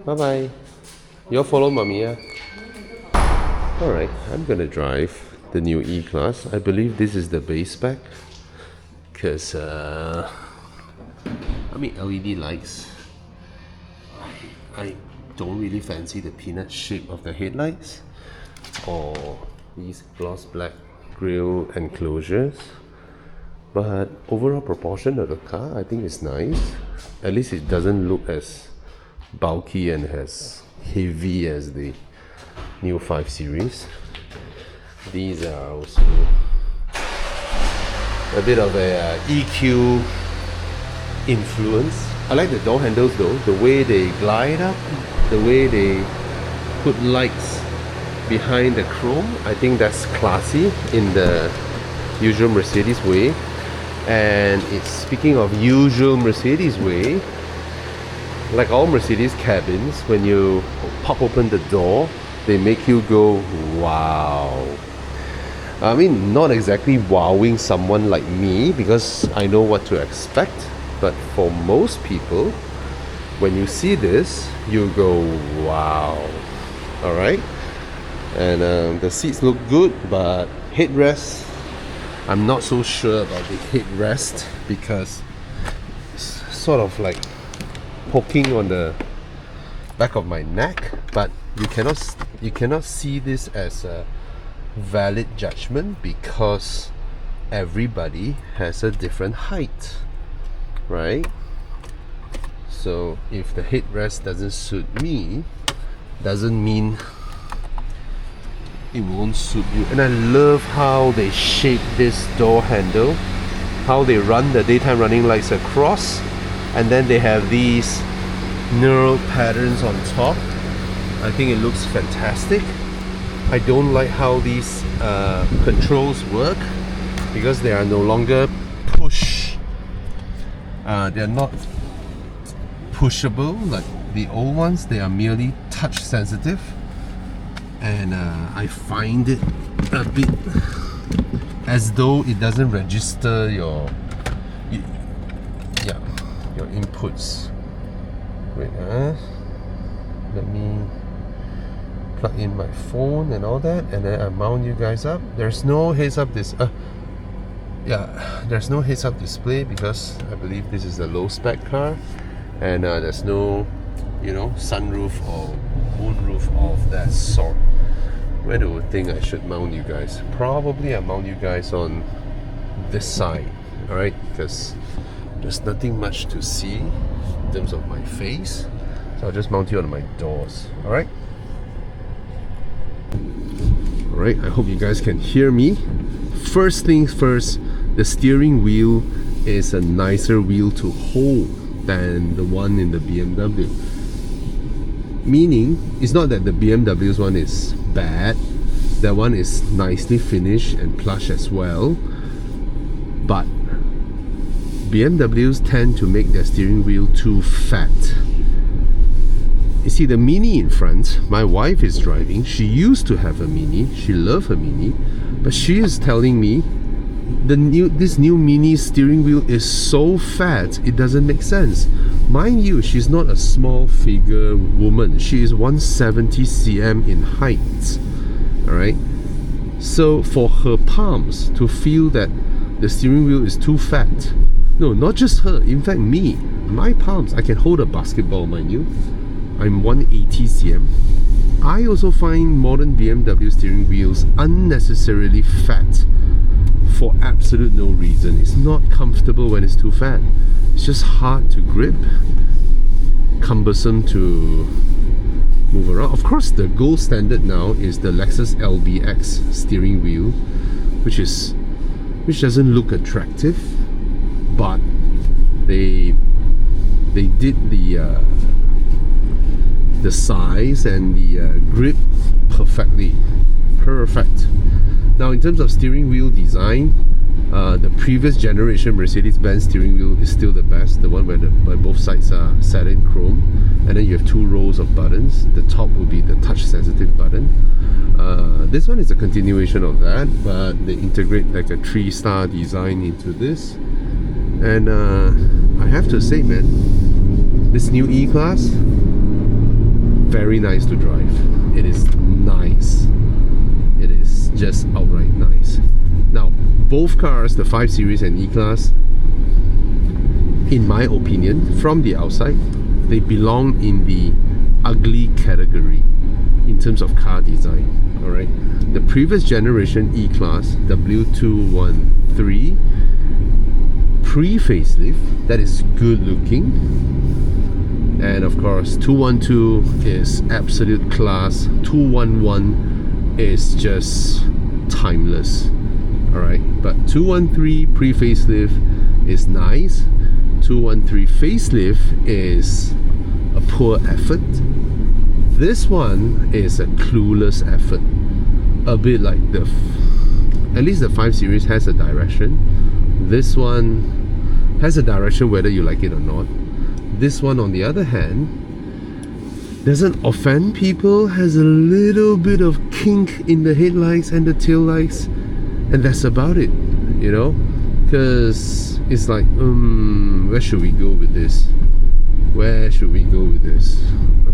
Bye bye. You all follow mommy, yeah? Alright, I'm gonna drive the new E-Class. I believe this is the base spec. Because, LED lights. I don't really fancy the peanut shape of the headlights or these gloss black grille enclosures. But overall proportion of the car, I think is nice. At least it doesn't look as bulky and as heavy as the new 5 Series. These are also a bit of a EQ influence. I like the door handles though, the way they glide up, the way they put lights behind the chrome. I think that's classy in the usual Mercedes way. And it's speaking of usual Mercedes way, like all Mercedes cabins, when you pop open the door, they make you go, wow. I mean, not exactly wowing someone like me because I know what to expect, but for most people, when you see this, you go, wow. Alright? And the seats look good, but headrest, I'm not so sure about the headrest because it's sort of like poking on the back of my neck, but you cannot see this as a valid judgment because everybody has a different height, right? So if the headrest doesn't suit me, doesn't mean it won't suit you. And I love how they shape this door handle, how they run the daytime running lights across, and then they have these knurled patterns on top. I think it looks fantastic. I don't like how these controls work because they are no longer push. They're not pushable like the old ones. They are merely touch sensitive, and I find it a bit as though it doesn't register your inputs. Wait, let me plug in my phone and all that, and then I mount you guys up. There's no heads-up there's no heads-up display because I believe this is a low-spec car, and there's no, sunroof or moonroof of that sort. Where do you think I should mount you guys? Probably I mount you guys on this side, alright? Because there's nothing much to see in terms of my face, so I'll just mount you on my doors, alright? Alright, I hope you guys can hear me. First things first, the steering wheel is a nicer wheel to hold than the one in the BMW. Meaning, it's not that the BMW's one is bad, that one is nicely finished and plush as well, but BMWs tend to make their steering wheel too fat. You see, the Mini in front, my wife is driving. She used to have a Mini, she loved her Mini, but she is telling me this new Mini steering wheel is so fat, it doesn't make sense. Mind you, she's not a small figure woman. She is 170 cm in height. Alright? So for her palms to feel that the steering wheel is too fat, no, not just her, in fact me, my palms, I can hold a basketball, mind you. I'm 180 cm. I also find modern BMW steering wheels unnecessarily fat for absolute no reason. It's not comfortable when it's too fat. It's just hard to grip, cumbersome to move around. Of course, the gold standard now is the Lexus LBX steering wheel, which doesn't look attractive, but they did the size and the grip perfectly. Perfect. Now, in terms of steering wheel design, the previous generation Mercedes-Benz steering wheel is still the best, the one where both sides are satin chrome, and then you have 2 rows of buttons. The top will be the touch sensitive button. This one is a continuation of that, but they integrate like a 3-star design into this. And I have to say, man, this new E-Class, very nice to drive. It is nice. It is just outright nice. Now, both cars, the 5 Series and E-Class, in my opinion, from the outside, they belong in the ugly category in terms of car design. Alright, the previous generation E-Class W213 pre-facelift, that is good looking, and of course 212 is absolute class. 211 is just timeless. Alright, but 213 pre-facelift is nice. 213 facelift is a poor effort. This one is a clueless effort, a bit like at least the 5 Series has a direction. This one has a direction whether you like it or not. This one, on the other hand, doesn't offend people, has a little bit of kink in the headlights and the tail lights, and that's about it, you know? Because it's like, where should we go with this? Where should we go with this?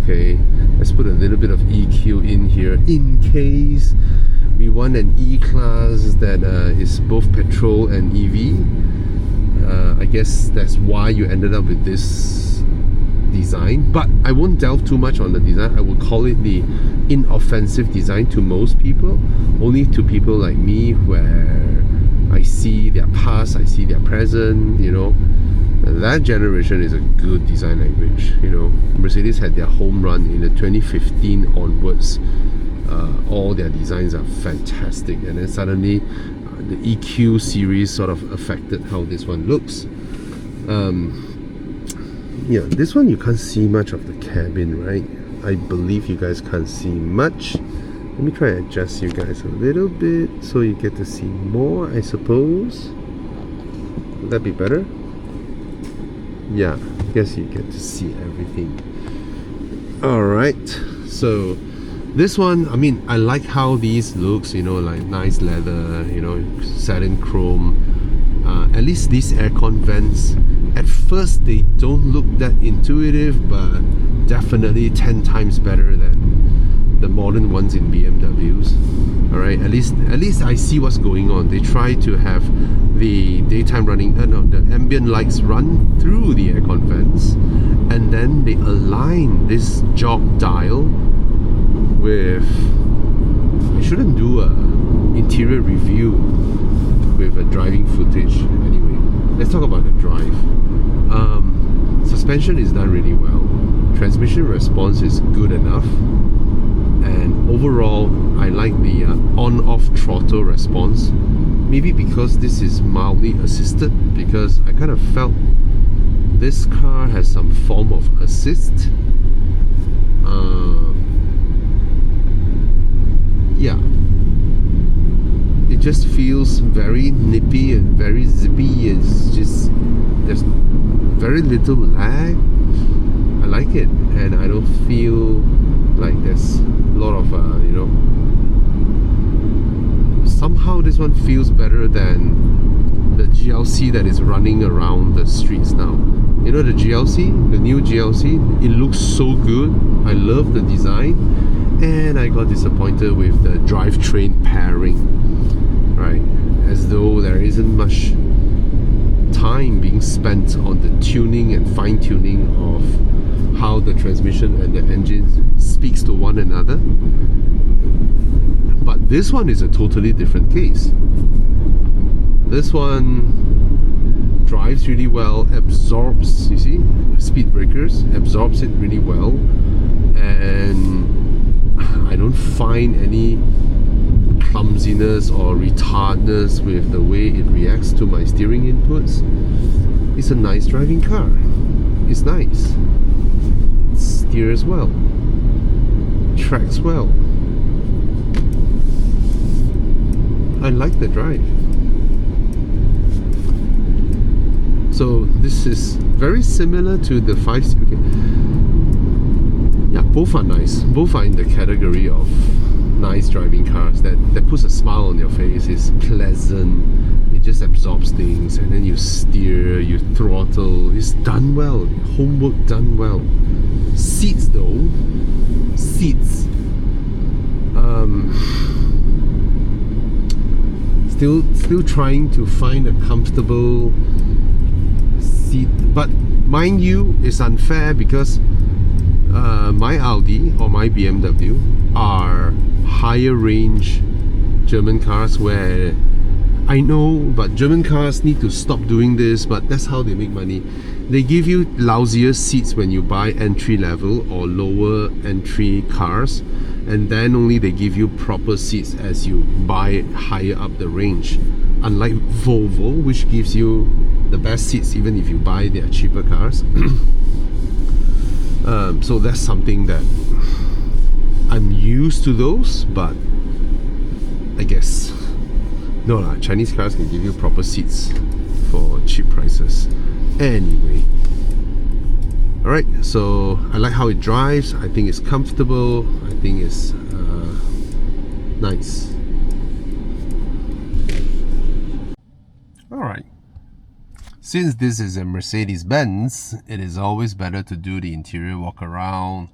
Okay, let's put a little bit of EQ in here in case we want an E-Class that is both petrol and EV. I guess that's why you ended up with this design, but I won't delve too much on the design. I will call it the inoffensive design to most people, only to people like me where I see their past, I see their present, you know. That generation is a good design language, you know. Mercedes had their home run in the 2015 onwards. All their designs are fantastic, and then suddenly the EQ series sort of affected how this one looks. Yeah, this one you can't see much of the cabin, right? I believe you guys can't see much. Let me try and adjust you guys a little bit so you get to see more, I suppose. Would that be better? Yeah, I guess you get to see everything. Alright, so this one, I mean, I like how these looks, you know, like nice leather, you know, satin chrome. At least these aircon vents, at first they don't look that intuitive, but definitely 10 times better than the modern ones in BMWs. Alright, at least I see what's going on. They try to have the daytime running, the ambient lights run through the aircon vents, and then they align this jog dial with, I shouldn't do a interior review with a driving footage. Anyway, let's talk about the drive. Suspension is done really well. Transmission response is good enough. And overall, I like the on-off throttle response. Maybe because this is mildly assisted, because I kind of felt this car has some form of assist. Yeah, it just feels very nippy and very zippy. It's just, there's very little lag. I like it, and I don't feel like there's a lot of you know, somehow this one feels better than the GLC that is running around the streets now. You know, the GLC, the new GLC, it looks so good. I love the design, and I got disappointed with the drivetrain pairing, right? As though there isn't much time being spent on the tuning and fine-tuning of how the transmission and the engine speaks to one another. But this one is a totally different case. This one drives really well, absorbs, you see, speed breakers, absorbs it really well, and I don't find any clumsiness or retardedness with the way it reacts to my steering inputs. It's a nice driving car. It's nice. It steers well. Tracks well. I like the drive. So this is very similar to the 5 Series. Okay. Yeah, both are nice. Both are in the category of nice driving cars that puts a smile on your face. It's pleasant. It just absorbs things, and then you steer, you throttle. It's done well. Homework done well. Seats though, seats. Still trying to find a comfortable seat, but mind you, it's unfair because my Audi or my BMW are higher range German cars, where I know, but German cars need to stop doing this, but that's how they make money. They give you lousier seats when you buy entry level or lower entry cars, and then only they give you proper seats as you buy higher up the range. Unlike Volvo, which gives you the best seats even if you buy their cheaper cars. So that's something that I'm used to those, but I guess no lah, Chinese cars can give you proper seats for cheap prices. Anyway, alright, so I like how it drives. I think it's comfortable. I think it's nice. Alright, since this is a Mercedes-Benz, it is always better to do the interior walk around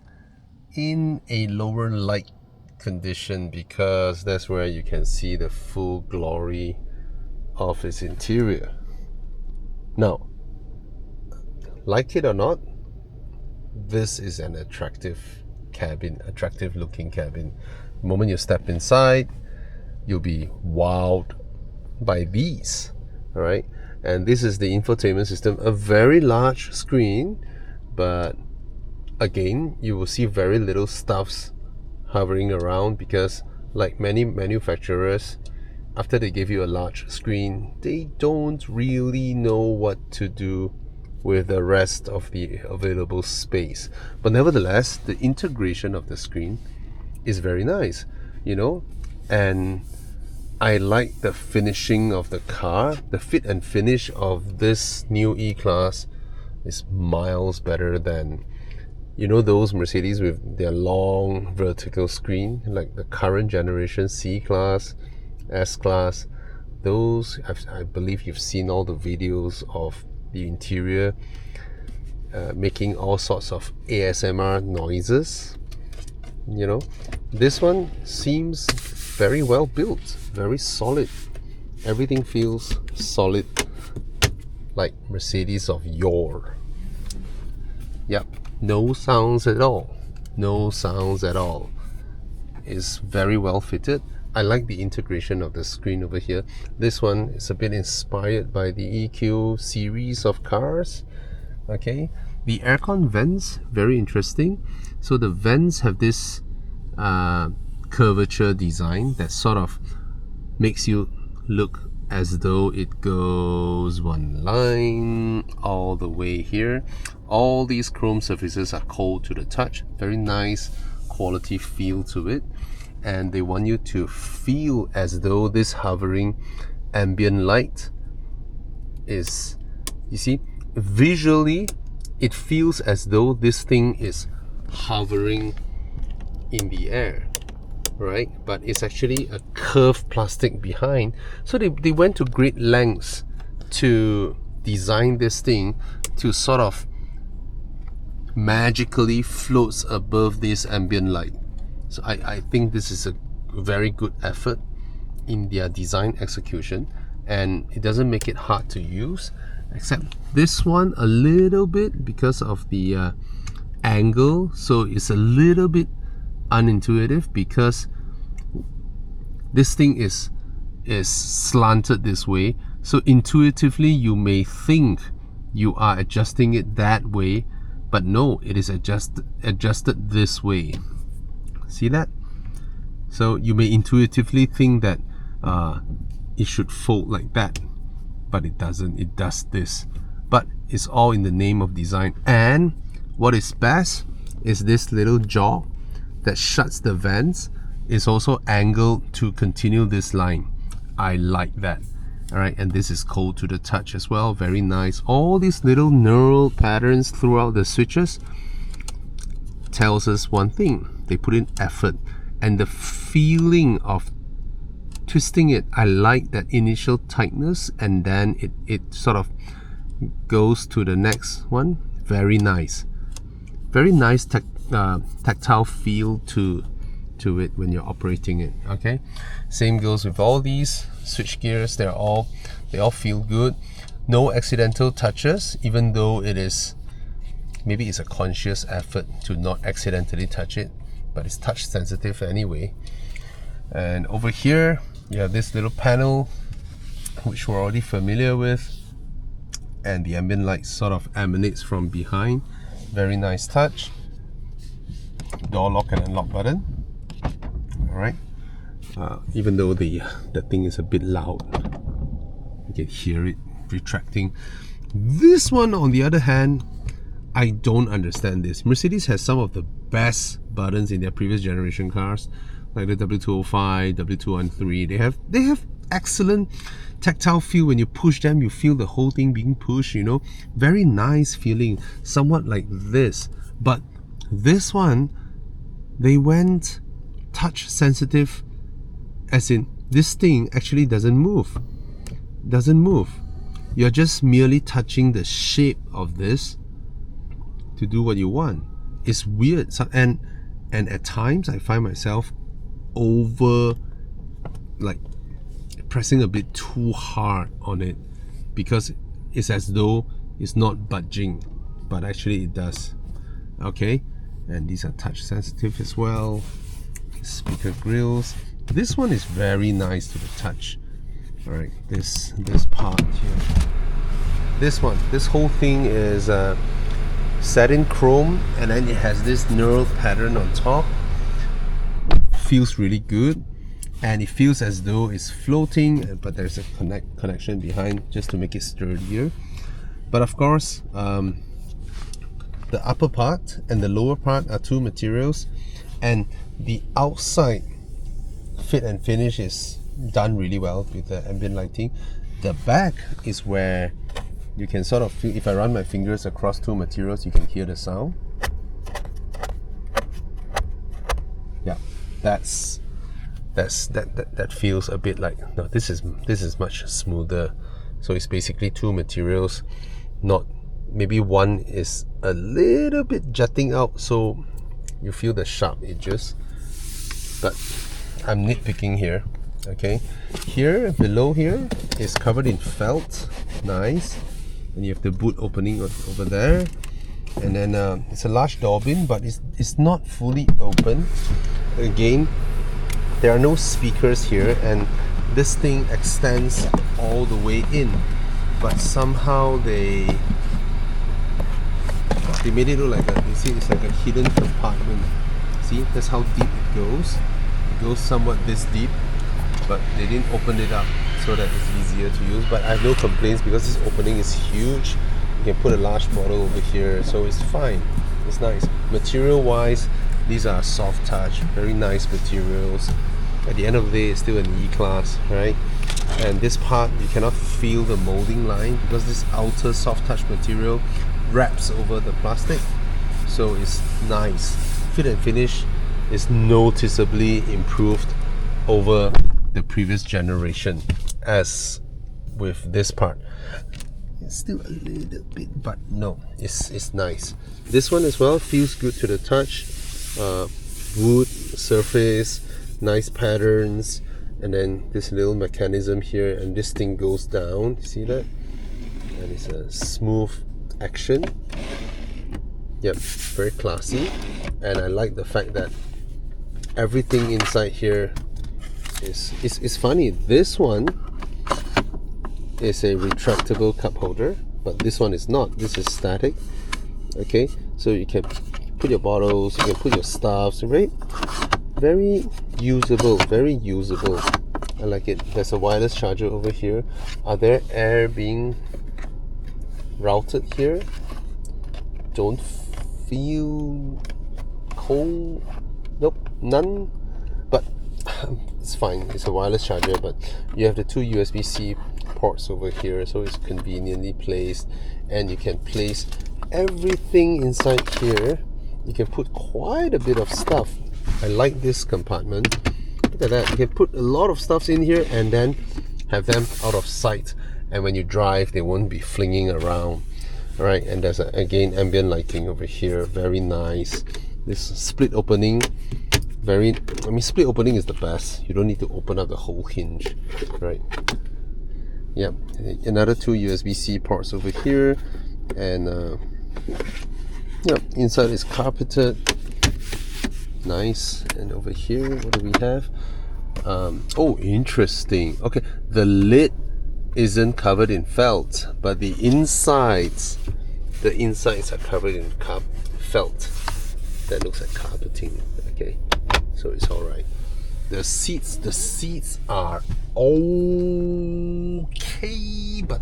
in a lower light condition, because that's where you can see the full glory of its interior. Now, like it or not, this is an attractive cabin, attractive looking cabin. The moment you step inside, you'll be wowed by these. All right, and this is the infotainment system, a very large screen, but again, you will see very little stuffs hovering around, because like many manufacturers, after they give you a large screen, they don't really know what to do with the rest of the available space. But nevertheless, the integration of the screen is very nice, you know, and I like the finishing of the car. The fit and finish of this new E-Class is miles better than, you know, those Mercedes with their long vertical screen, like the current generation C-Class, S-Class. Those, I believe you've seen all the videos of the interior making all sorts of ASMR noises. You know, this one seems very well built, very solid. Everything feels solid, like Mercedes of yore. Yep, no sounds at all. No sounds at all. It's very well fitted. I like the integration of the screen over here. This one is a bit inspired by the EQ series of cars. Okay, the aircon vents, very interesting. So the vents have this curvature design that sort of makes you look as though it goes one line all the way here. All these chrome surfaces are cold to the touch. Very nice quality feel to it. And they want you to feel as though this hovering ambient light is, you see, visually it feels as though this thing is hovering in the air, right? But it's actually a curved plastic behind. So they went to great lengths to design this thing to sort of magically floats above this ambient light. So I think this is a very good effort in their design execution, and it doesn't make it hard to use, except this one a little bit because of the angle. So it's a little bit unintuitive because this thing is slanted this way. So intuitively you may think you are adjusting it that way, but no, it is adjusted this way. See that? So you may intuitively think that it should fold like that, but it doesn't. It does this. But it's all in the name of design. And what is best is this little jaw that shuts the vents is also angled to continue this line. I like that. Alright, and this is cold to the touch as well. Very nice. All these little knurled patterns throughout the switches tells us one thing. They put in effort, and the feeling of twisting it, I like that initial tightness, and then it sort of goes to the next one. Very nice. Very nice tactile feel to it when you're operating it. Okay, same goes with all these switch gears. They all feel good. No accidental touches, even though maybe it's a conscious effort to not accidentally touch it, but it's touch sensitive anyway. And over here you have this little panel which we're already familiar with, and the ambient light sort of emanates from behind. Very nice touch. Door lock and unlock button. Alright, even though the thing is a bit loud, you can hear it retracting. This one, on the other hand, I don't understand this. Mercedes has some of the best buttons in their previous generation cars, like the W205, W213. They have excellent tactile feel. When you push them, you feel the whole thing being pushed, you know. Very nice feeling, somewhat like this. But this one, they went touch sensitive, as in this thing actually doesn't move. You're just merely touching the shape of this to do what you want. It's weird. So, and at times I find myself pressing a bit too hard on it, because it's as though it's not budging, but actually it does. Okay, and these are touch sensitive as well. Speaker grills. This one is very nice to the touch. Alright, this part here. This whole thing is satin chrome, and then it has this knurled pattern on top. Feels really good, and it feels as though it's floating, but there's a connection behind just to make it sturdier. But of course, the upper part and the lower part are two materials, and the outside fit and finish is done really well with the ambient lighting. The back is where you can sort of feel, if I run my fingers across two materials, you can hear the sound. Yeah, that feels a bit like, no, this is much smoother. So it's basically two materials, not maybe one is a little bit jutting out, so you feel the sharp edges. But I'm nitpicking here. Okay, here below here is covered in felt. Nice. And you have the boot opening over there, and then it's a large door bin, but it's not fully open. Again, there are no speakers here, and this thing extends all the way in, but somehow they made it look like you see, it's like a hidden compartment. See, that's how deep it goes. It goes somewhat this deep, but they didn't open it up so that it's easier to use. But I have no complaints because this opening is huge. You can put a large bottle over here, so it's fine. It's nice. Material wise, these are soft touch, very nice materials. At the end of the day, it's still an E-Class, right? And this part, you cannot feel the molding line because this outer soft touch material wraps over the plastic, so it's nice. Fit and finish is noticeably improved over the previous generation. As with this part, it's still a little bit, but no, it's nice. This one as well feels good to the touch. Wood surface, nice patterns, and then this little mechanism here, and this thing goes down. See that? And it's a smooth action. Yep, very classy. And I like the fact that everything inside here is funny. This one is a retractable cup holder, but this one is not. This is static. Okay, so you can put your bottles, you can put your stuffs, right? Very usable, very usable. I like it. There's a wireless charger over here. Are there air being routed here? Don't feel cold. Nope, none. But it's fine. It's a wireless charger, but you have the two USB-C ports over here, so it's conveniently placed, and you can place everything inside here. You can put quite a bit of stuff. I like this compartment. Look at that. You can put a lot of stuff in here and then have them out of sight, and when you drive they won't be flinging around. Alright, and there's again ambient lighting over here, very nice. This split opening, split opening is the best. You don't need to open up the whole hinge, right? Yep, another 2 USB-C ports over here, and yep, inside is carpeted, nice. And over here, what do we have? Oh, interesting. Okay, the lid isn't covered in felt, but the insides are covered in felt. That looks like carpeting. Okay, so it's all right. The seats are okay, but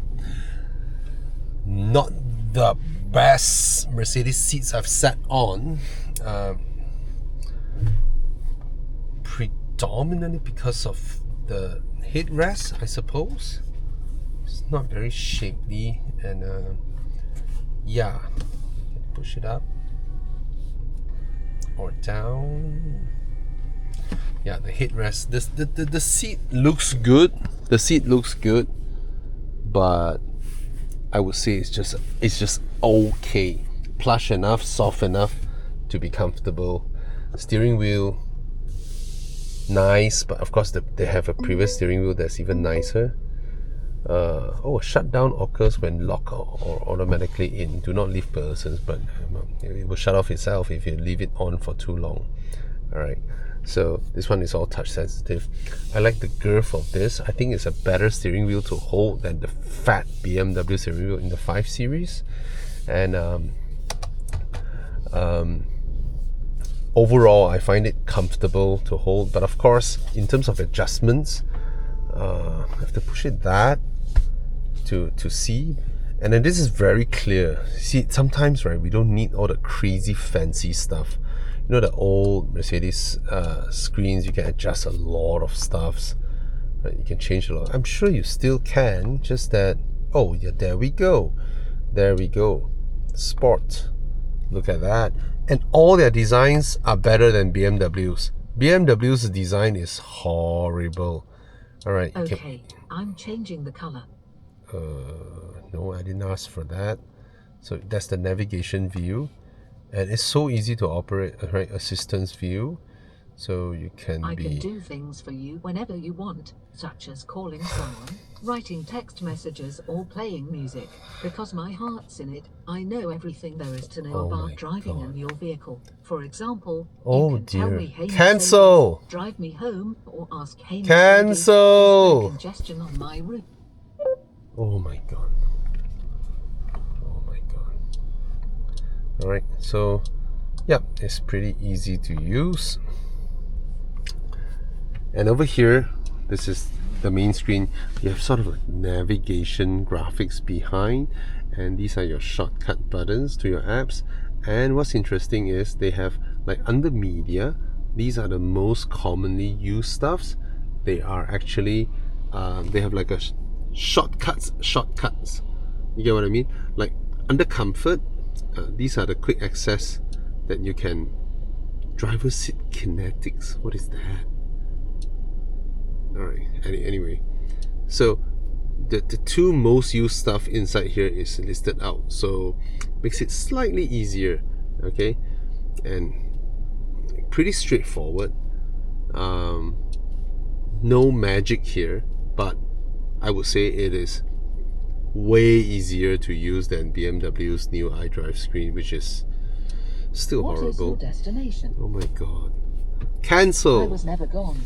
not the best Mercedes seats I've sat on. Predominantly because of the headrest, I suppose. It's not very shapely, and yeah, push it up or down. Yeah, the headrest. The seat looks good. The seat looks good, but I would say it's just okay. Plush enough, soft enough to be comfortable. Steering wheel, nice, but of course they have a previous steering wheel that's even nicer. Shutdown occurs when locked or automatically in. Do not leave persons, but it will shut off itself if you leave it on for too long. Alright, so this one is all touch sensitive. I like the girth of this. I think it's a better steering wheel to hold than the fat BMW steering wheel in the 5 Series. And overall, I find it comfortable to hold. But of course, in terms of adjustments, I have to push it that to see. And then this is very clear. See, sometimes, right, we don't need all the crazy fancy stuff. You know, the old Mercedes screens, you can adjust a lot of stuffs. Right? You can change a lot. I'm sure you still can, just that, oh yeah, there we go. There we go. Sport. Look at that. And all their designs are better than BMW's. BMW's design is horrible. Alright. Okay, I'm changing the color. No, I didn't ask for that. So that's the navigation view. And it's so easy to operate, right? Assistance view. So you can I can do things for you whenever you want, such as calling someone, writing text messages, or playing music. Because my heart's in it, I know everything there is to know about driving in your vehicle. For example, you can tell me, hey, cancel! Mercedes, drive me home, or ask, hey, cancel! Mercedes, congestion on my route. Oh my god. Oh my god. Alright, so yeah, it's pretty easy to use. And over here, this is the main screen. You have sort of like navigation graphics behind, and these are your shortcut buttons to your apps. And what's interesting is they have, like, under media, these are the most commonly used stuffs. They are actually they have like a shortcuts. You get what I mean? Like under comfort, these are the quick access that you can. Driver seat kinetics. What is that? Alright, anyway, so the two most used stuff inside here is listed out, so makes it slightly easier, okay, and pretty straightforward. No magic here, but I would say it is way easier to use than BMW's new iDrive screen, which is still horrible. What is your destination? Oh my god. Cancel! I was never gone.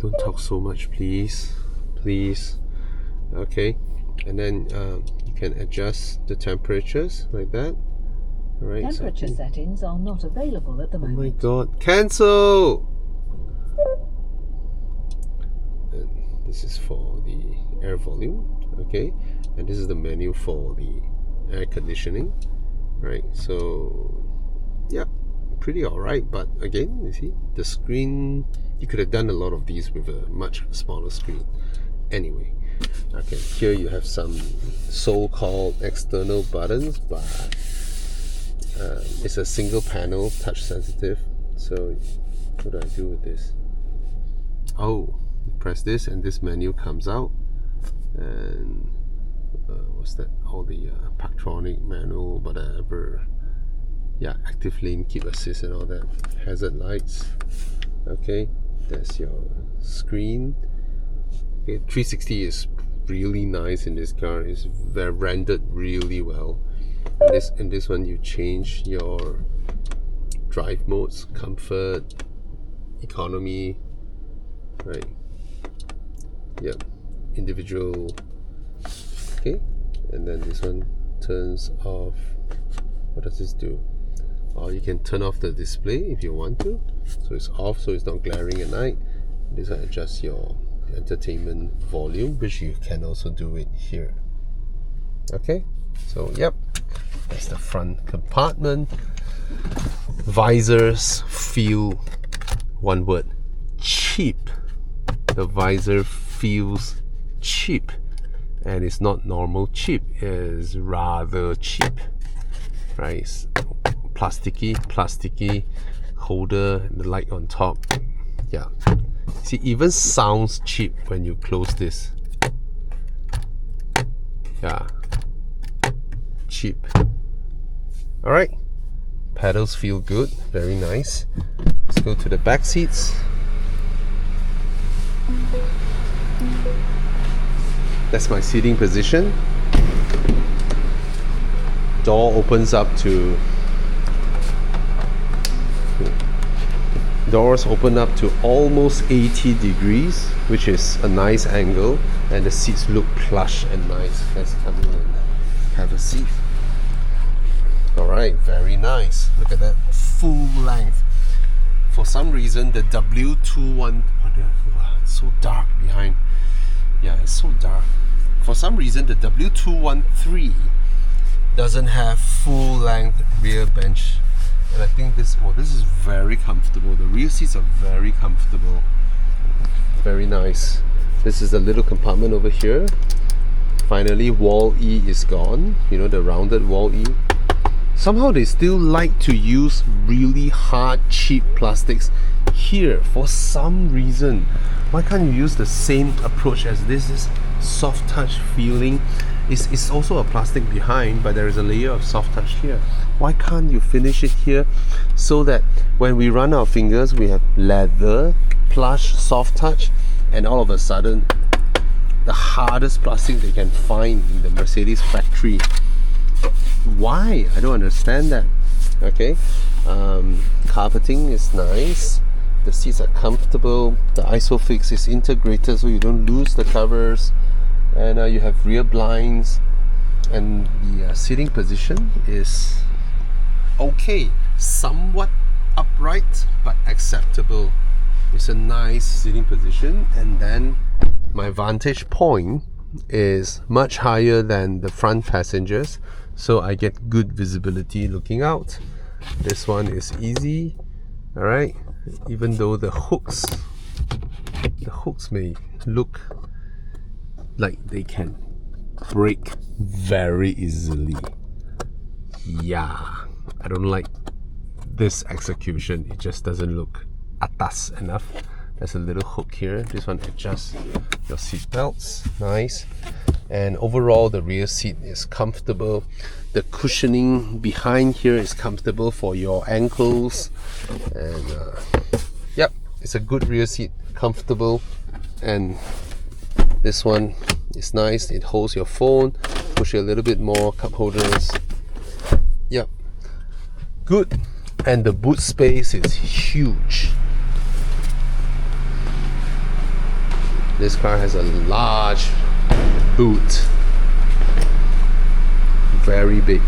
Don't talk so much, please. Please. Okay. And then you can adjust the temperatures like that. Alright. Temperature settings are not available at the moment. Oh my god. Cancel! And this is for the air volume. Okay. And this is the menu for the air conditioning. Right. So, yeah. Pretty alright. But again, you see, the screen... You could have done a lot of these with a much smaller screen. Anyway, okay, here you have some so-called external buttons, but it's a single panel, touch sensitive. So what do I do with this? Oh, press this and this menu comes out. And what's that? All the Parktronic manual, whatever. yeah, active lane, keep assist and all that. Hazard lights. Okay, that's your screen. Okay, 360 is really nice in this car. It's rendered really well. In this one, you change your drive modes: comfort, economy, right? Yep, individual. Okay, and then this one turns off. What does this do? Or you can turn off the display if you want to, so it's off, so it's not glaring at night. This one adjusts your entertainment volume, which you can also do it here. Okay, so yep, that's the front compartment. Visors feel, one word, cheap. The visor feels cheap, and it's not normal cheap, it's rather cheap, right? It's plasticky holder, the light on top. Yeah, see, even sounds cheap when you close this. Yeah, cheap. All right, pedals feel good, very nice. Let's go to the back seats. That's my seating position. Door opens up to, doors open up to almost 80 degrees, which is a nice angle, and the seats look plush and nice. Let's come in and have a seat. Alright, very nice. Look at that, full length. For some reason, the W21, it's so dark behind. Yeah, it's so dark. For some reason, the W213 doesn't have full length rear bench. And I think this is very comfortable. The rear seats are very comfortable. Very nice. This is the little compartment over here. Finally, wall E is gone. You know, the rounded wall E. Somehow they still like to use really hard, cheap plastics here for some reason. Why can't you use the same approach as this soft touch feeling? It's also a plastic behind, but there is a layer of soft touch here. Why can't you finish it here so that when we run our fingers, we have leather, plush, soft touch, and all of a sudden, the hardest plastic they can find in the Mercedes factory. Why? I don't understand that. Okay, carpeting is nice. The seats are comfortable. The ISOFIX is integrated, so you don't lose the covers. And you have rear blinds, and the seating position is okay, somewhat upright but acceptable. It's a nice seating position, and then my vantage point is much higher than the front passengers, so I get good visibility looking out. This one is easy. All right, even though the hooks may look like they can break very easily. Yeah, I don't like this execution. It just doesn't look atas enough. There's a little hook here. This one adjusts your seat belts. Nice. And overall, the rear seat is comfortable. The cushioning behind here is comfortable for your ankles. And yep, it's a good rear seat, comfortable. And this one is nice. It holds your phone. Push it a little bit more. Cup holders. Yep, good. And the boot space is huge. This car has a large boot. Very big.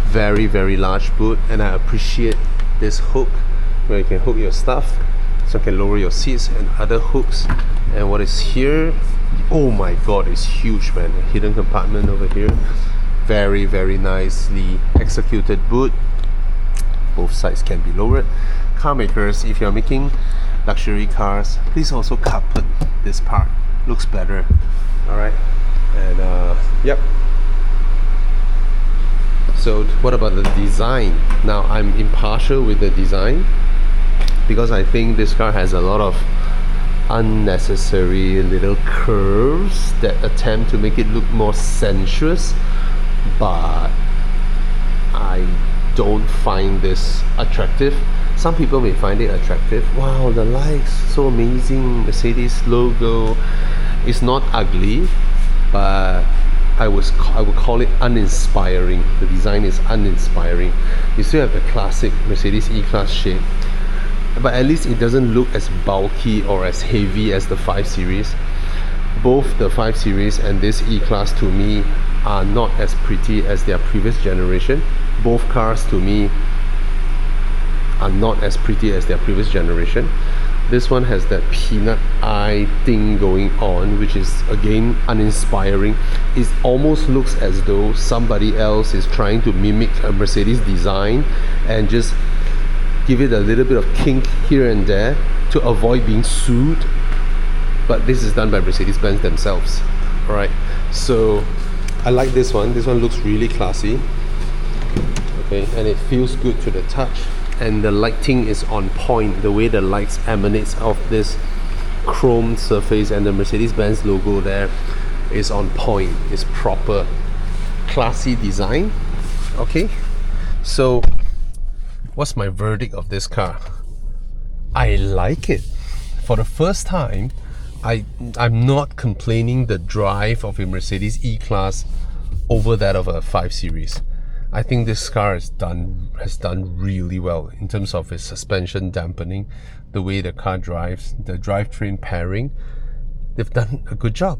Very, very large boot. And I appreciate this hook where you can hook your stuff, so you can lower your seats, and other hooks. And what is here, oh my god, it's huge, man. A hidden compartment over here. Very, very nicely executed boot. Both sides can be lowered. Car makers, if you're making luxury cars, please also carpet this part. Looks better. Alright. And yep. So what about the design? Now I'm impartial with the design because I think this car has a lot of unnecessary little curves that attempt to make it look more sensuous, but I don't find this attractive. Some people may find it attractive. Wow, the lights, so amazing. Mercedes logo. It's not ugly, but I would call it uninspiring. The design is uninspiring. You still have the classic Mercedes E-Class shape, but at least it doesn't look as bulky or as heavy as the 5 Series. Both the 5 Series and this E-Class to me are not as pretty as their previous generation. Both cars to me are not as pretty as their previous generation. This one has that peanut eye thing going on, which is again uninspiring. It almost looks as though somebody else is trying to mimic a Mercedes design and just give it a little bit of kink here and there to avoid being sued. But this is done by Mercedes-Benz themselves. Alright, so I like this one. This one looks really classy. Okay, and it feels good to the touch. And the lighting is on point. The way the lights emanates off this chrome surface and the Mercedes-Benz logo there is on point. It's proper, classy design. Okay, so what's my verdict of this car? I like it. For the first time, I'm not complaining the drive of a Mercedes E-Class over that of a 5 Series. I think this car has done really well in terms of its suspension dampening, the way the car drives, the drivetrain pairing. They've done a good job.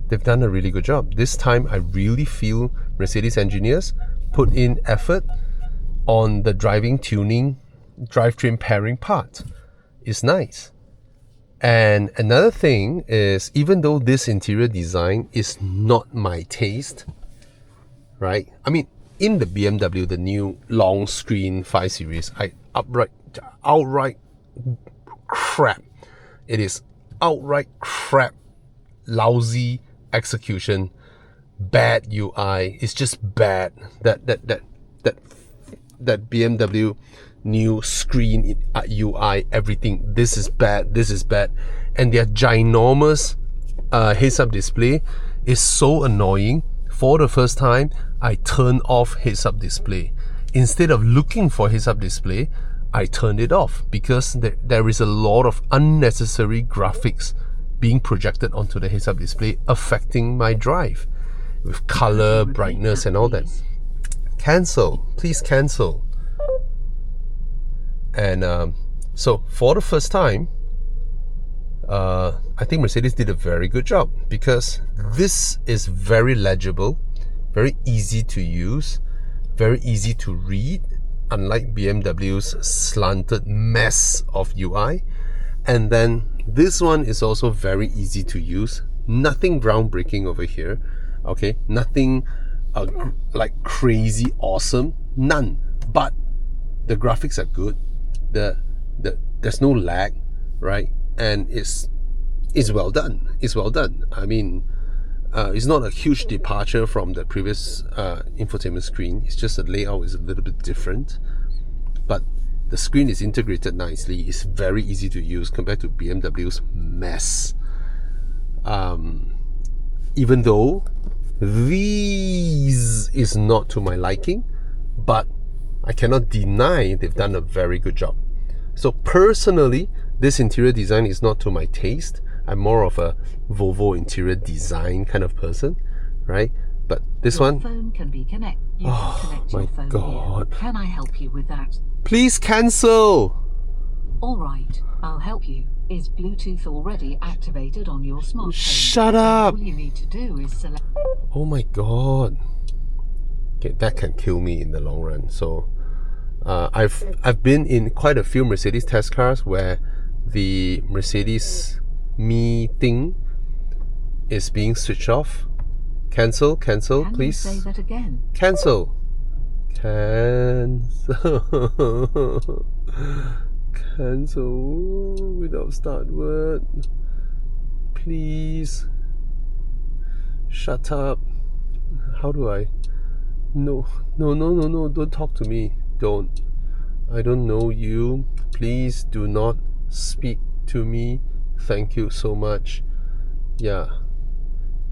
They've done a really good job. This time I really feel Mercedes engineers put in effort on the driving tuning, drivetrain pairing part. It's nice. And another thing is, even though this interior design is not my taste, right? I mean, in the BMW, the new long screen 5 Series, outright crap. It is outright crap, lousy execution, bad UI. It's just bad. That BMW new screen UI, everything. This is bad. This is bad, and their ginormous heads-up display is so annoying. For the first time, I turned off heads-up display. Instead of looking for heads-up display, I turned it off because there is a lot of unnecessary graphics being projected onto the heads-up display, affecting my drive with color, brightness and all that. Cancel, please cancel. And so for the first time, I think Mercedes did a very good job, because this is very legible, very easy to use, very easy to read, unlike BMW's slanted mess of UI. And then this one is also very easy to use. Nothing groundbreaking over here. Okay, nothing like crazy awesome, none. But the graphics are good. There's no lag, right? And it's well done. It's well done. I mean, it's not a huge departure from the previous infotainment screen. It's just the layout is a little bit different, but the screen is integrated nicely. It's very easy to use compared to BMW's mess. Even though these is not to my liking, but I cannot deny they've done a very good job. So personally, this interior design is not to my taste. I'm more of a Volvo interior design kind of person, right? But this your one, phone can be connect. You can connect your phone God. here. Can I help you with that? please cancel. All right, I'll help you. Is Bluetooth already activated on your smartphone? Shut up. All you need to do is select. Oh my God. Okay, that can kill me in the long run. So I've been in quite a few Mercedes test cars where the Mercedes Me thing is being switched off. Cancel, Can please. you say that again? Cancel. Cancel without start word. Please. Shut up. How do I? No, don't talk to me. Don't. I don't know you. Please do not speak to me. Thank you so much. Yeah.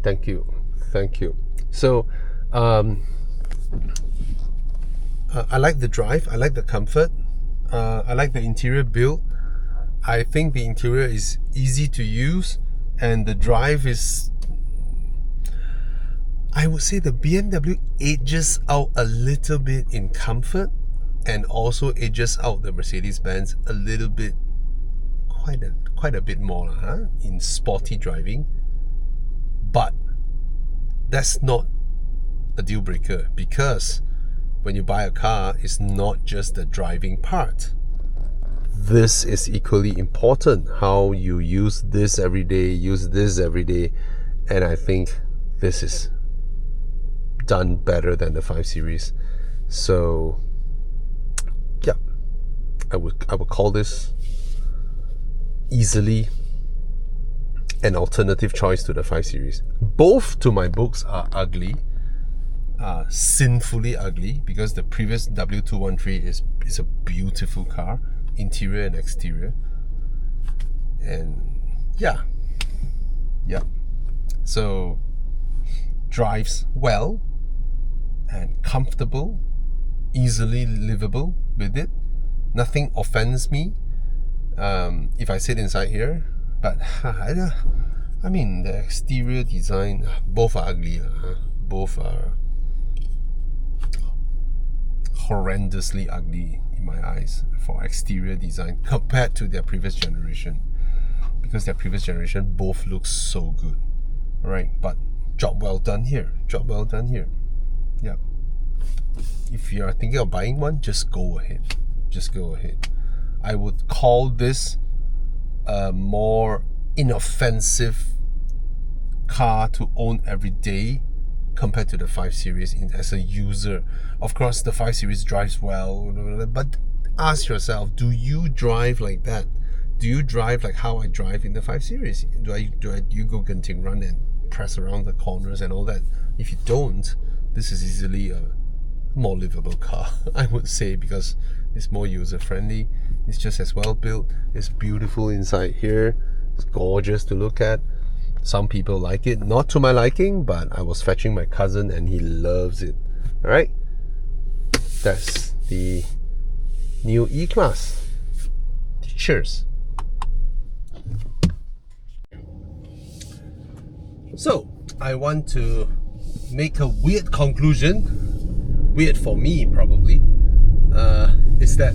Thank you. So I like the drive, I like the comfort, I like the interior build. I think the interior is easy to use, and the drive is, I would say the BMW edges out a little bit in comfort, and also edges out the Mercedes-Benz a little bit, quite a bit more in sporty driving. But that's not a deal breaker, because when you buy a car, it's not just the driving part. This is equally important, how you use this every day, and I think this is done better than the 5 Series. So yeah, I would call this easily an alternative choice to the 5 Series. Both, to my books, are ugly, sinfully ugly, because the previous W213 is a beautiful car, interior and exterior, and yeah, so drives well and comfortable, easily livable with it. Nothing offends me if I sit inside here. But I mean, the exterior design, both are ugly. Both are horrendously ugly in my eyes for exterior design compared to their previous generation, because their previous generation both look so good. Alright, but job well done here. Yeah. If you are thinking of buying one, just go ahead. I would call this a more inoffensive car to own every day compared to the 5 Series as a user. Of course, the 5 Series drives well, but ask yourself, do you drive like that? Do you drive like how I drive in the 5 Series? Do you go Genting run and press around the corners and all that? If you don't, this is easily a more livable car, I would say, because it's more user-friendly. It's just as well built. It's beautiful inside here. It's gorgeous to look at. Some people like it, not to my liking, but I was fetching my cousin and he loves it. Alright, that's the new E-Class. Cheers. So, I want to make a weird conclusion, weird for me probably, is that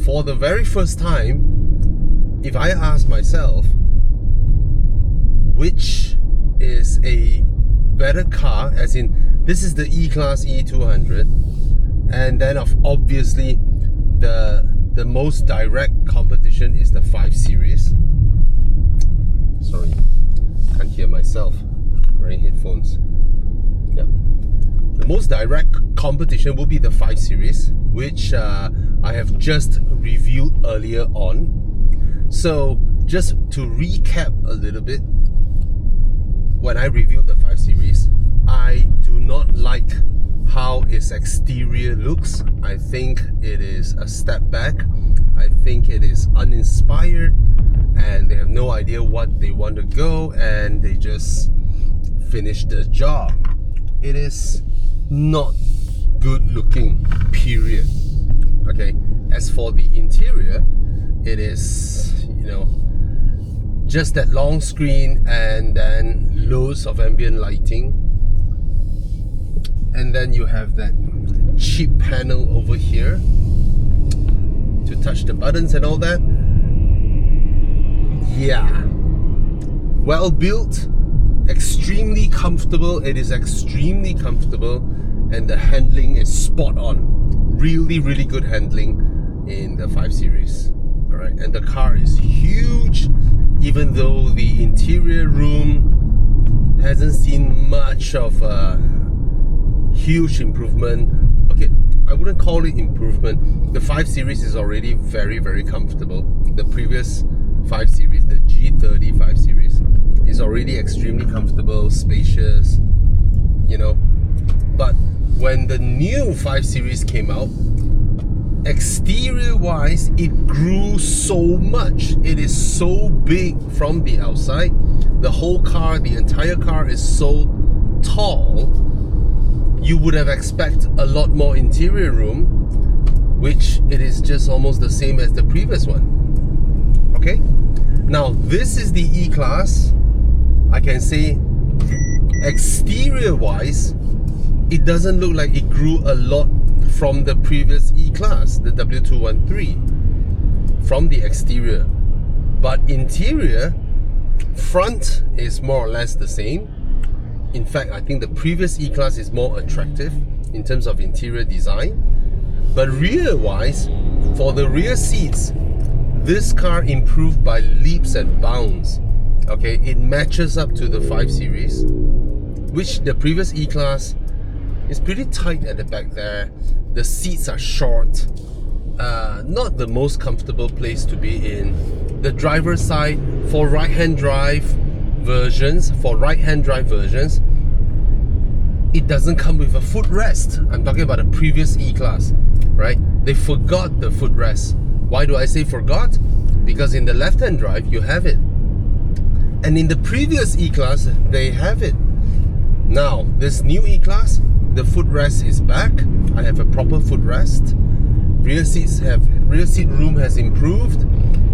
for the very first time, if I ask myself which is a better car, as in this is the E-Class E200, and then obviously the most direct competition is the 5 Series. Sorry, can't hear myself wearing headphones. Yeah, the most direct competition will be the 5 Series, which I have just reviewed earlier on. So just to recap a little bit, when I reviewed the 5 Series, I do not like how its exterior looks. I think it is a step back. I think it is uninspired, and they have no idea what they want to go, and they just finish the job. It is not good looking, period. Okay, as for the interior, it is, just that long screen and then loads of ambient lighting, and then you have that cheap panel over here to touch the buttons and all that. Yeah, well built, extremely comfortable. It is extremely comfortable, and the handling is spot on. Really, really good handling in the 5 Series. Alright, and the car is huge, even though the interior room hasn't seen much of a huge improvement. Okay, I wouldn't call it improvement. The 5 Series is already very, very comfortable. The previous 5 Series, the G30 5 Series, is already extremely comfortable, spacious, But when the new 5 Series came out, exterior wise, it grew so much. It is so big from the outside. The whole car, the entire car is so tall. you would have expected a lot more interior room, which it is just almost the same as the previous one. Okay, now this is the E-Class. I can say exterior wise, it doesn't look like it grew a lot from the previous E-Class, the W213, from the exterior. But interior, front is more or less the same. In fact, I think the previous E-Class is more attractive in terms of interior design. But rear wise, for the rear seats, this car improved by leaps and bounds. Okay, it matches up to the 5 Series, which the previous E-Class is pretty tight at the back there. The seats are short, not the most comfortable place to be in. The driver's side, for right-hand drive versions, it doesn't come with a footrest. I'm talking about the previous E-Class, right? They forgot the footrest. Why do I say forgot? Because in the left-hand drive, you have it. And in the previous E-Class, they have it. Now, this new E-Class, the footrest is back. I have a proper footrest. Rear seat room has improved.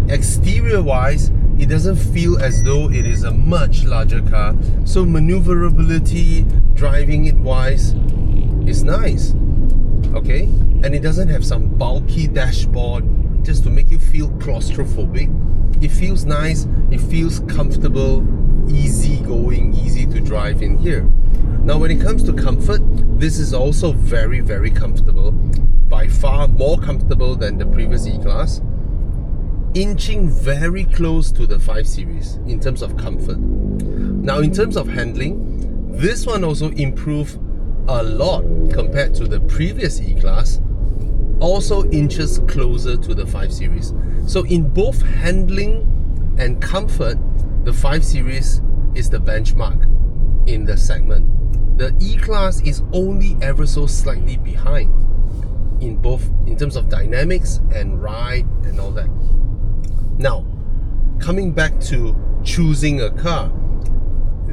Exterior-wise, it doesn't feel as though it is a much larger car. So maneuverability, driving it wise, is nice. Okay? And it doesn't have some bulky dashboard just to make you feel claustrophobic. It feels nice, it feels comfortable, easy going, easy to drive in here. Now when it comes to comfort, this is also very, very comfortable. By far more comfortable than the previous E-Class. Inching very close to the 5 Series in terms of comfort. Now in terms of handling, this one also improved a lot compared to the previous E-Class. Also inches closer to the 5 Series. So in both handling and comfort, the 5 Series is the benchmark in the segment. The E-Class is only ever so slightly behind in both, in terms of dynamics and ride and all that. Now, coming back to choosing a car,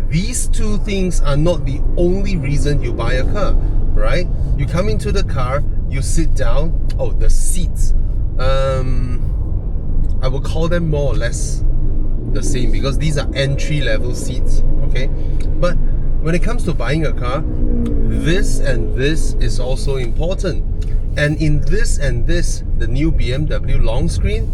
these two things are not the only reason you buy a car, right? You come into the car, you sit down. Oh, the seats. I will call them more or less the same because these are entry-level seats, okay? But when it comes to buying a car, this and this is also important. And in this and this, the new BMW long screen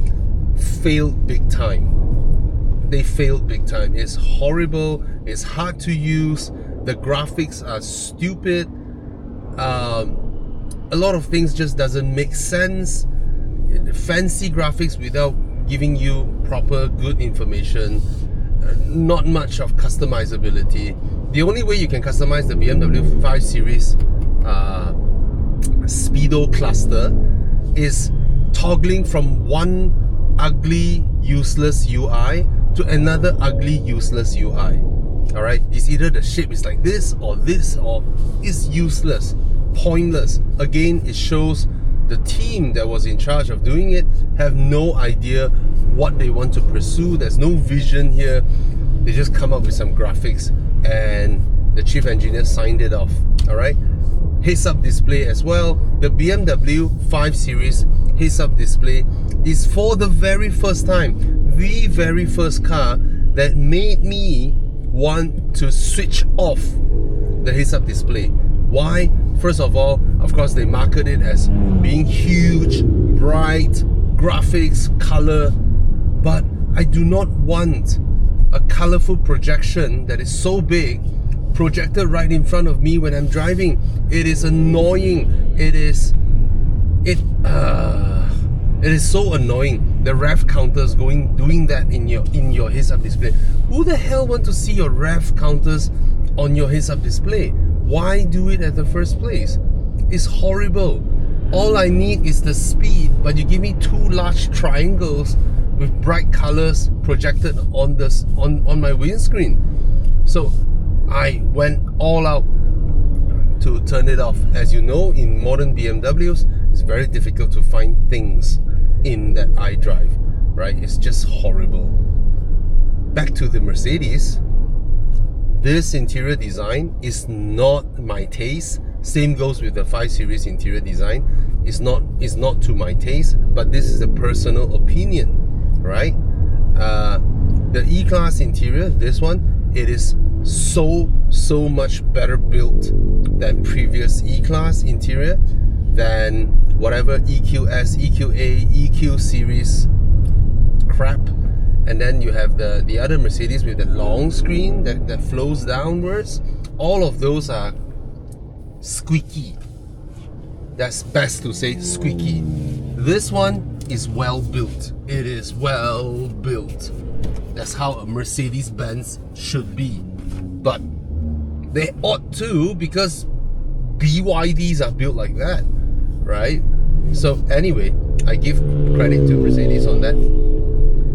failed big time. They failed big time. It's horrible, it's hard to use, the graphics are stupid, a lot of things just doesn't make sense. Fancy graphics without giving you proper good information, not much of customizability. The only way you can customize the BMW 5 Series Speedo cluster is toggling from one ugly, useless UI to another ugly, useless UI. Alright, it's either the shape is like this, or it's useless, pointless. Again, it shows the team that was in charge of doing it have no idea what they want to pursue. There's no vision here. They just come up with some graphics and the chief engineer signed it off. Alright, heads-up display as well. The BMW 5 Series heads-up display is for the very first time, the very first car that made me want to switch off the heads-up display. Why? First of all, of course, they market it as being huge, bright, graphics, color, but I do not want a colorful projection that is so big projected right in front of me when I'm driving. It is annoying. It is so annoying. The rev counters doing that in your heads-up display. Who the hell want to see your rev counters on your heads-up display? Why do it at the first place? It's horrible. All I need is the speed, but you give me two large triangles with bright colors projected on my windscreen. So I went all out to turn it off. As you know, in modern BMWs, it's very difficult to find things in that iDrive, right? It's just horrible. Back to the Mercedes. This interior design is not my taste. Same goes with the 5 Series interior design. It's not to my taste, but this is a personal opinion, right? The E-Class interior, this one, it is so much better built than previous E-Class interior, than whatever EQS, EQA, EQ series crap. And then you have the other Mercedes with the long screen that flows downwards. All of those are squeaky. That's best to say, squeaky. This one is well built. It is well built. That's how a Mercedes-Benz should be. But they ought to, because BYDs are built like that, right? So anyway, I give credit to Mercedes on that.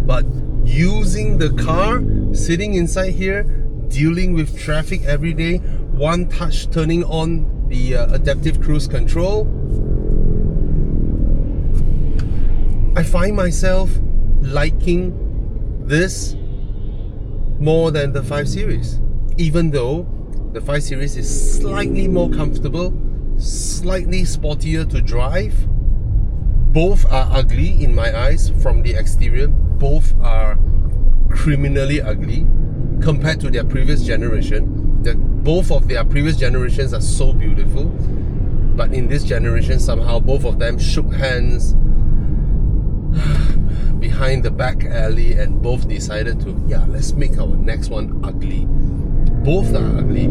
But using the car, sitting inside here, dealing with traffic every day, one touch turning on the adaptive cruise control, I find myself liking this more than the 5 Series. Even though the 5 Series is slightly more comfortable, slightly sportier to drive. Both are ugly in my eyes from the exterior. Both are criminally ugly compared to their previous generation. Both of their previous generations are so beautiful, but in this generation somehow both of them shook hands behind the back alley and both decided to, yeah, let's make our next one ugly. Both are ugly.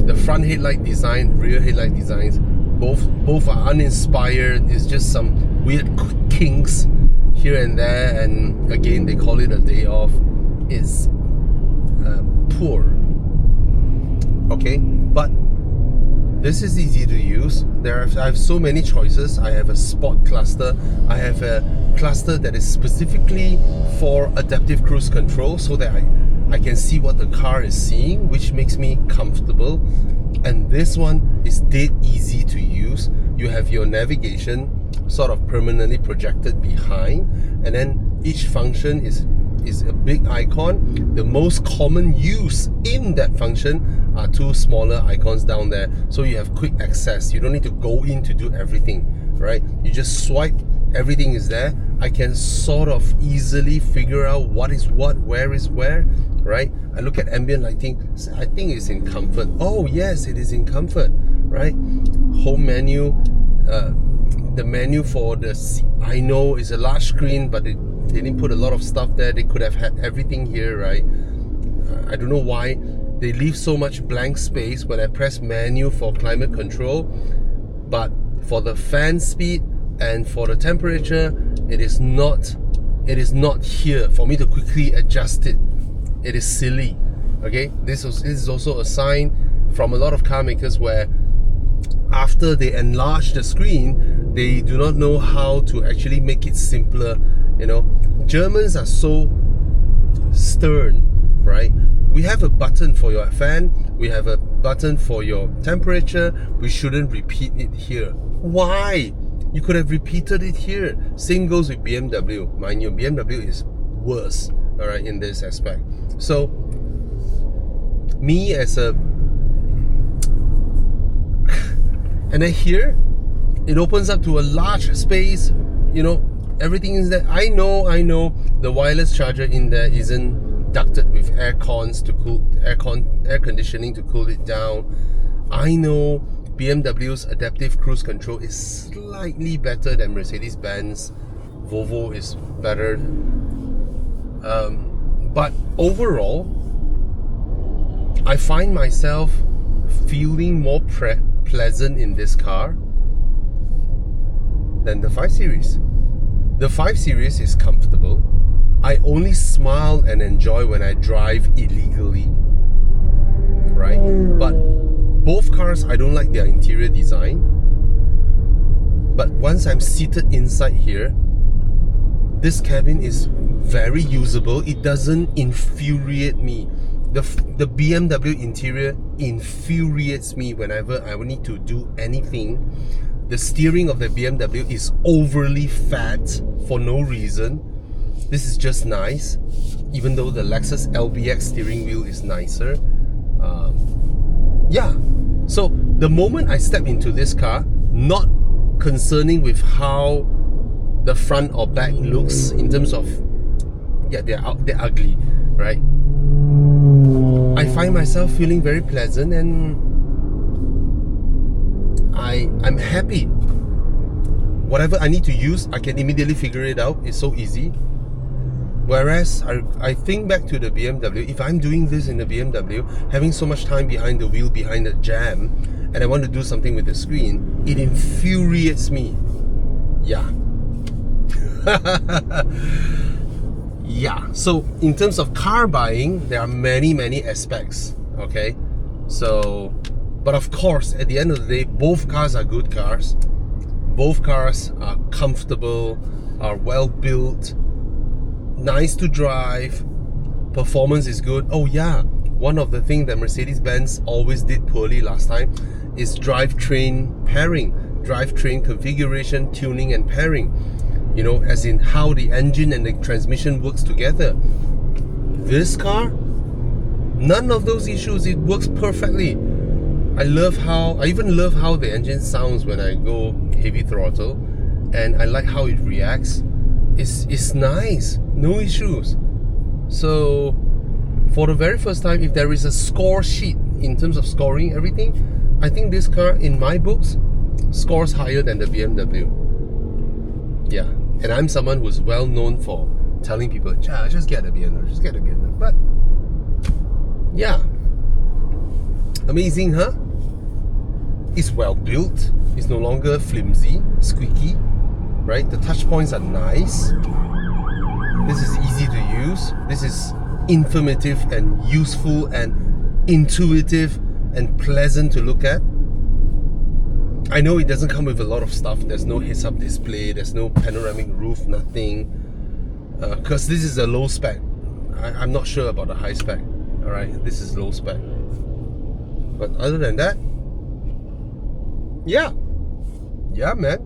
The front headlight design, rear headlight designs, both are uninspired. It's just some weird kinks here and there, and again they call it a day off. It's poor. Okay, but this is easy to use. I have so many choices. I have a sport cluster. I have a cluster that is specifically for adaptive cruise control, so that I can see what the car is seeing, which makes me comfortable. And this one is dead easy to use. You have your navigation sort of permanently projected behind, and then each function is a big icon. The most common use in that function are two smaller icons down there, so you have quick access. You don't need to go in to do everything, right? You just swipe, everything is there. I can sort of easily figure out what is what, where is where, right? I look at ambient lighting, I think it's in comfort. Oh yes, it is in comfort, right? Home menu, the menu for the seat, I know it's a large screen, but they didn't put a lot of stuff there. They could have had everything here, right? I don't know why they leave so much blank space when I press menu for climate control, but for the fan speed and for the temperature, it is not here for me to quickly adjust it. It is silly. Okay, this is also a sign from a lot of car makers where after they enlarge the screen, they do not know how to actually make it simpler. You know, Germans are so stern, right? We have a button for your fan, we have a button for your temperature. We shouldn't repeat it here. Why? You could have repeated it here. Same goes with BMW. Mind you, BMW is worse, all right, in this aspect. So me as a and then here it opens up to a large space, you know, everything is there. I know the wireless charger in there isn't ducted with air cons to cool air conditioning to cool it down. I know BMW's adaptive cruise control is slightly better than Mercedes-Benz. Volvo is better, but overall I find myself feeling more pleasant in this car than the 5 Series. The 5 Series is comfortable. I only smile and enjoy when I drive illegally, right? But both cars, I don't like their interior design. But once I'm seated inside here, this cabin is very usable. It doesn't infuriate me. The BMW interior infuriates me whenever I need to do anything. The steering of the BMW is overly fat for no reason. This is just nice, even though the Lexus LBX steering wheel is nicer. Yeah, so the moment I step into this car, not concerning with how the front or back looks in terms of, yeah, they're ugly, right? I find myself feeling very pleasant, and I'm happy. Whatever I need to use, I can immediately figure it out. It's so easy. Whereas I think back to the BMW, if I'm doing this in the BMW, having so much time behind the wheel, behind the jam, and I want to do something with the screen, it infuriates me. Yeah. Yeah. So in terms of car buying, there are many aspects. Okay. So, but of course, at the end of the day, both cars are good cars. Both cars are comfortable, are well built, nice to drive, performance is good. Oh yeah, one of the things that Mercedes-Benz always did poorly last time is drivetrain pairing, drivetrain configuration, tuning and pairing. You know, as in how the engine and the transmission works together. This car, none of those issues. It works perfectly. I even love how the engine sounds when I go heavy throttle, and I like how it reacts. It's nice, no issues. So for the very first time, if there is a score sheet in terms of scoring everything, I think this car in my books scores higher than the BMW. Yeah, and I'm someone who's well known for telling people, just get a BMW, just get a BMW. But yeah, amazing, huh? It's well built. It's no longer flimsy, squeaky, right? The touch points are nice. This is easy to use. This is informative and useful and intuitive and pleasant to look at. I know it doesn't come with a lot of stuff. There's no heads-up display. There's no panoramic roof, nothing. Because this is a low spec. I'm not sure about the high spec. Alright, this is low spec. But other than that, yeah, man.